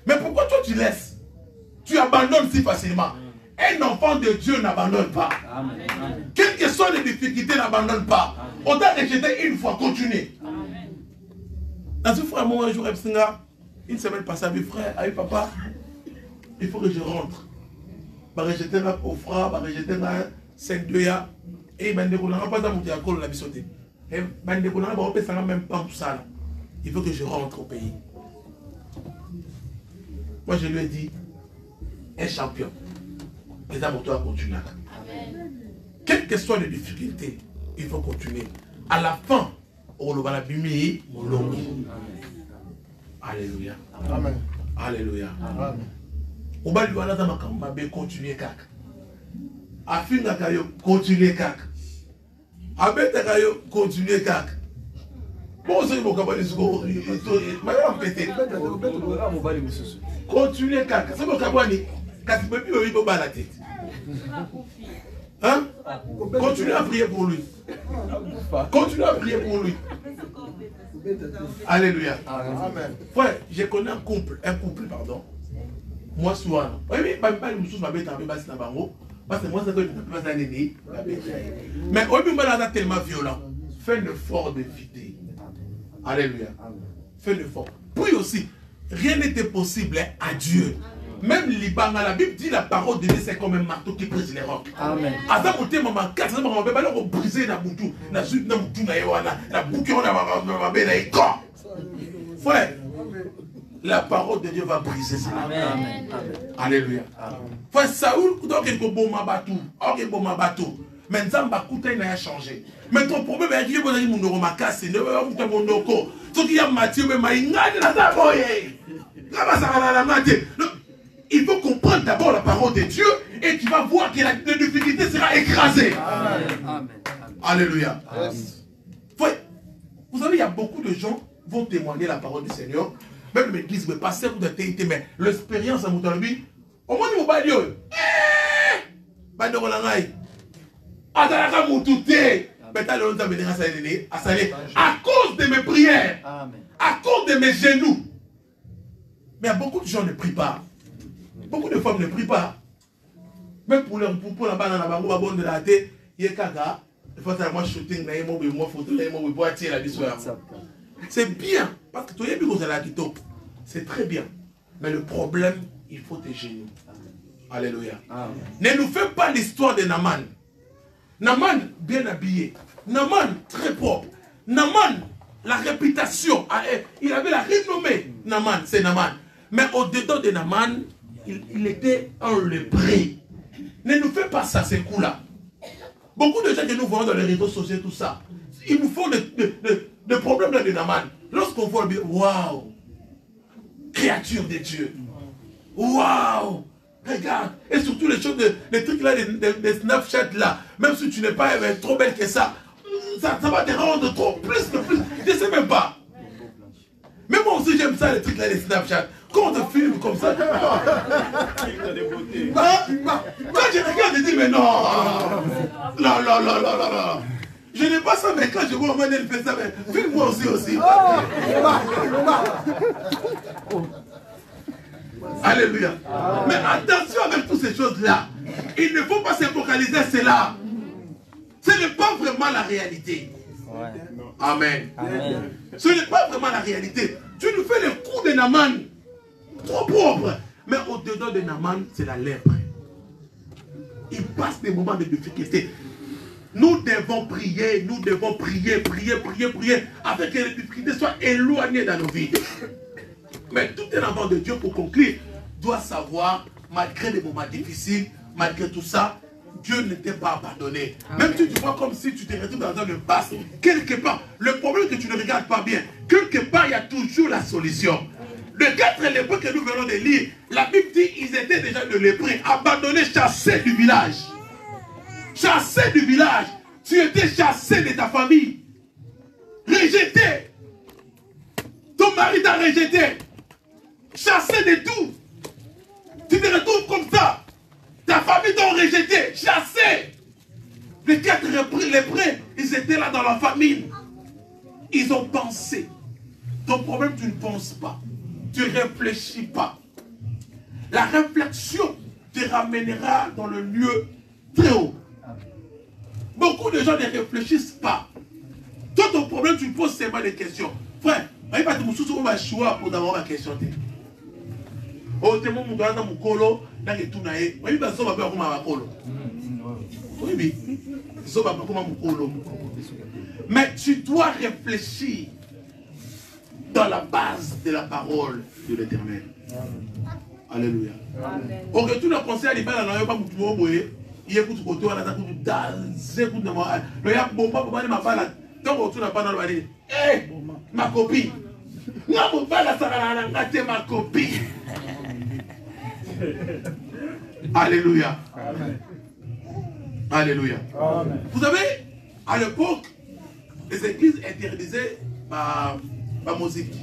Mais pourquoi toi tu laisses? Tu abandonnes si facilement. Un enfant de Dieu n'abandonne pas. Amen. Quelles que soient les difficultés, n'abandonne pas. On t'a rejeté une fois, continue. Amen. Dans ce frère, moi un jour, une semaine passée avec frère, avec papa, il faut que je rentre. Je vais rejeter au frère, je vais rejeter 5-2 et je ne vais pas dans mon théâtre, la bisoté. Et je ne vais pas même pas tout ça. Il faut que je rentre au pays. Moi, je lui ai dit, un champion. Les amours doivent continuer. Quelles que soient les difficultés, il faut continuer. À la fin, on va la bimé. Alléluia. Amen. Alléluia. Amen. On va lui dire continuer kaka. Afinga kayo continuer kaka. Abeta kayo continuer kaka. Bon, c'est bon, continuer kaka. C'est bon, kabani. La tête. Hein? Continue à prier pour lui. Continue à prier pour lui. Alléluia. Amen. Frère, je connais un couple, pardon. Moi, souvent. Oui, pas le monsieur m'a bête en bas, c'est parce que moi, c'est pas un aîné. Mais au milieu, c'est tellement violent. Fais l'effort de vider. Alléluia. Fais l'effort. Puis aussi, rien n'était possible à Dieu. Même la Bible dit la parole de Dieu, c'est comme un marteau qui brise les rocs. Amen. Avant de maman, quand on va briser la boutou, la suite, la boucle, on va briser frère, la parole de Dieu va briser ça. Amen. Alléluia. Frère, Saoul, donc il y a un bon bateau. Mais Nzamba Kouta, il a changé. Mais ton problème est que tu as mon neuromacas, c'est mon noko. Ce qui a Mathieu, mais il il faut comprendre d'abord la parole de Dieu et tu vas voir que la difficulté sera écrasée. Amen. Alléluia. Vous savez, il y a beaucoup de gens qui vont témoigner la parole du Seigneur. Même l'église, mais pas celle de TIT, mais l'expérience à Moutalabi. Au moins, il va dire à cause de mes prières, à cause de mes genoux. Mais beaucoup de gens ne prient pas. Beaucoup de femmes ne prient pas. Même pour la banane, de la tête, il y a caca. Il faut que moi shooting, moi photo, moi boîtier la bisouère. C'est bien. Parce que toi, c'est très bien. Mais le problème, il faut tes genoux. Alléluia. Ne nous fais pas l'histoire de Naaman. Naaman, bien habillé. Naaman, très propre. Naaman, la réputation. Il avait la renommée. Naaman, c'est Naaman. Mais au-dedans de Naaman, il était un lépré. Ne nous fais pas ça, ces coups-là. Beaucoup de gens que nous voyons dans les réseaux sociaux, tout ça, ils nous font le problème de Naaman. Lorsqu'on voit, waouh, créature de Dieu. Waouh, regarde. Et surtout les choses, les trucs là, les Snapchat là, même si tu n'es pas trop belle que ça va te rendre trop plus que plus. Je ne sais même pas. Mais moi aussi j'aime ça, les trucs là, les Snapchat. Quand on te filme comme ça, quand je regarde, je dis mais non. Non. Je n'ai pas ça, mais quand je vois Manel faire ça, mais filme-moi aussi. Alléluia. Mais attention avec toutes ces choses-là. Il ne faut pas se focaliser sur cela. Ce n'est pas vraiment la réalité. Amen. Ce n'est pas vraiment la réalité. Tu nous fais le coup de Naaman. Trop propre. Mais au-dedans de Naaman, c'est la lèpre. Il passe des moments de difficulté. Nous devons prier, afin que les difficultés soient éloignées dans nos vies. Mais tout un enfant de Dieu, pour conclure, doit savoir, malgré les moments difficiles, malgré tout ça, Dieu ne t'a pas abandonné. Même si tu vois comme si tu te retrouves dans un impasse, quelque part, le problème que tu ne regardes pas bien, quelque part, il y a toujours la solution. Les 4 lépreux que nous venons de lire, la Bible dit qu'ils étaient déjà de lépreux, abandonnés, chassés du village. Chassés du village. Tu étais chassé de ta famille. Rejeté. Ton mari t'a rejeté. Chassé de tout. Tu te retrouves comme ça. Ta famille t'a rejeté. Chassé. Les 4 lépreux, ils étaient là dans la famine. Ils ont pensé. Ton problème, tu ne penses pas. Tu ne réfléchis pas. La réflexion te ramènera dans le lieu très haut. Beaucoup de gens ne réfléchissent pas. Toi, ton problème, tu poses seulement des questions. Frère, il va te soucier de choix pour d'avoir ma question. Oh, tu es mon gars dans mon colo, dans le tunaï. Il va se faire comme un colo. Oui, il se faire comme un colo. Mais tu dois réfléchir dans la base de la parole de l'Éternel. Alléluia. Au retour d'un conseil à l'Ibala, il n'y a pas beaucoup de mots. Il écoute côté, on a écoute de moi. Il y a bon pas pour ma balle. Quand on retourne pas dans le balai. Eh, ma copine. Non, mon balle, ça va gâter ma copine. Alléluia. Alléluia. Vous savez, à l'époque, les églises interdisaient ma musique.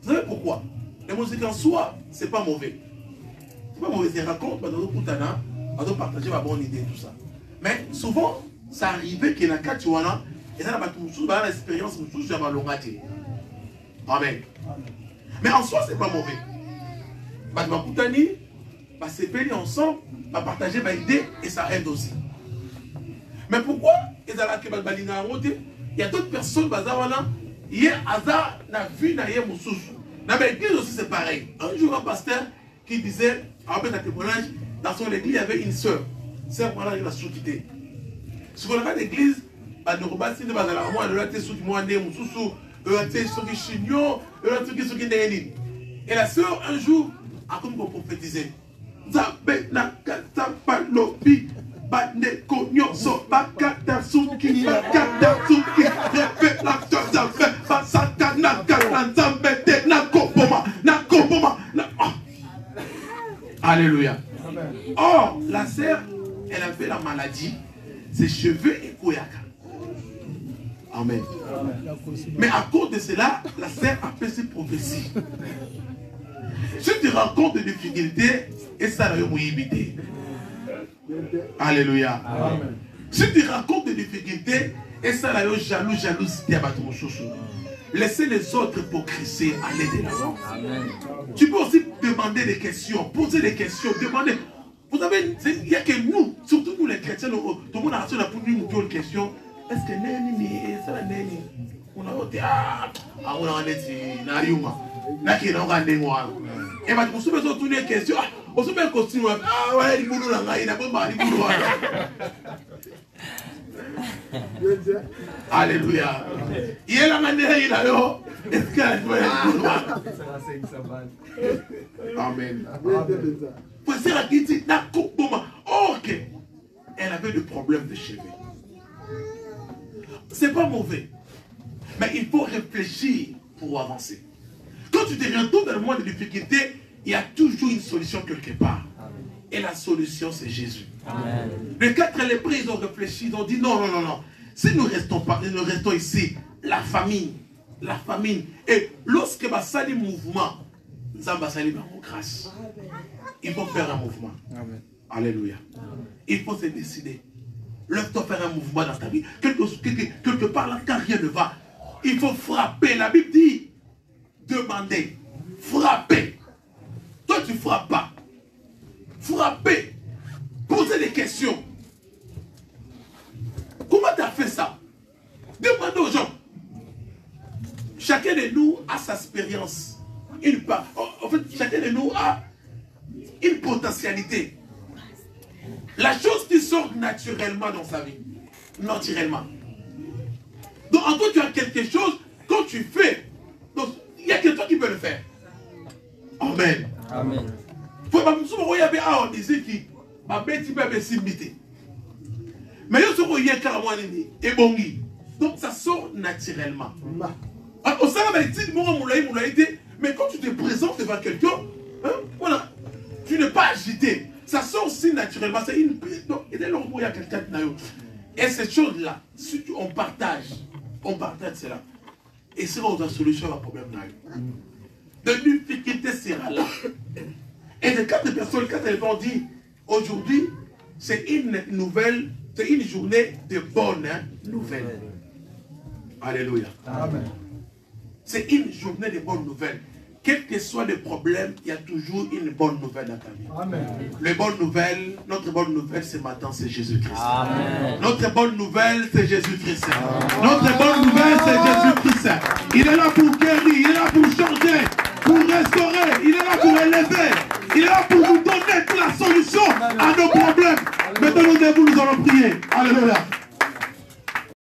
Vous savez pourquoi? La musique en soi, c'est pas mauvais. C'est pas mauvais, c'est raconte, dans le Koutana. On doit partager ma bonne idée, tout ça. Mais souvent, ça arrivait que la Katuana, et ça n'a pas tout sous, l'expérience, tout sous, j'avais l'ongati. Amen. Mais en soi, c'est pas mauvais. Ma Koutani, c'est béni ensemble, partager ma idée, et ça aide aussi. Mais pourquoi il y a d'autres personnes, il y a hasard, n'a vu, n'a yé moussous. Dans l'église aussi, c'est pareil. Un jour, un pasteur qui disait, après un témoignage, dans son église, il y avait une sœur. Sœur, voilà, il a sous-quitté. Ce qu'on a fait l'église, il y a des et la sœur, un jour, a comme prophétisé. Alléluia. Or, la sœur, elle avait la maladie, ses cheveux et koyaka. Amen. Mais à cause de cela, la sœur a fait ses prophéties. Si tu rencontres des difficultés, et ça va éviter. Alléluia. Amen. Si tu rencontres des difficultés, et ça va jalousie à ton chouchou. Laissez les autres hypocrisies aller de l'avant. Tu peux aussi demander des questions, poser des questions, demander. Vous savez, il n'y a que nous, surtout nous les chrétiens, tout le monde a pour nous une question. Est-ce que on a dit, on a dit, et bien, vous pouvez retourner une question. On se met un costume. Ah ouais, il boulot là, il a pas mal, il boulot là. Alléluia. Il est là, il a là. Est-ce qu'il a Amen. Pour ça, il dit, ok. Elle avait des problèmes de cheveux. C'est pas mauvais. Mais il faut réfléchir pour avancer. Quand tu te retrouves dans le monde de difficulté, il y a toujours une solution quelque part. Et la solution, c'est Jésus. Amen. Les 4 lépreux, ils ont réfléchi, ils ont dit non, non, non, non. Si nous restons pas, nous restons ici, la famine. Et lorsque va salir mouvement, nous allons salir en grâce. Il faut faire un mouvement. Amen. Alléluia. Il faut se décider. Lève-toi faire un mouvement dans ta vie. Quelque part là, quand rien ne va, il faut frapper. La Bible dit, demandez, frapper. Toi, tu ne frappes pas. Frapper. Posez des questions. Comment tu as fait ça? Demandez aux gens. Chacun de nous a sa expérience. En fait, chacun de nous a une potentialité. La chose qui sort naturellement dans sa vie. Naturellement. Donc, en toi, tu as quelque chose, quand tu fais, donc, il y a quelqu'un qui peut le faire. Amen. Amen. On disait qu'il mais donc ça sort naturellement. Mais quand tu te présentes devant quelqu'un, hein, voilà, tu n'es pas agité. Ça sort aussi naturellement. C'est une... Donc, il y a quelqu'un. Et cette chose-là, si on partage cela. Et c'est la solution à problème. De difficulté sera là. Et les 4 personnes, quand elles vont dire, aujourd'hui, c'est une nouvelle, c'est une journée de bonnes nouvelles. Alléluia. Amen. C'est une journée de bonnes nouvelles. Quels que soient les problèmes, il y a toujours une bonne nouvelle dans ta vie. Amen. Les bonnes nouvelles, notre bonne nouvelle ce matin, c'est Jésus-Christ. Notre bonne nouvelle, c'est Jésus-Christ. Notre bonne nouvelle, c'est Jésus-Christ. Il est là pour guérir, il est là pour changer, pour restaurer, il est là pour élever, il est là pour nous donner toute la solution à nos problèmes. Maintenant, nous allons prier. Alléluia.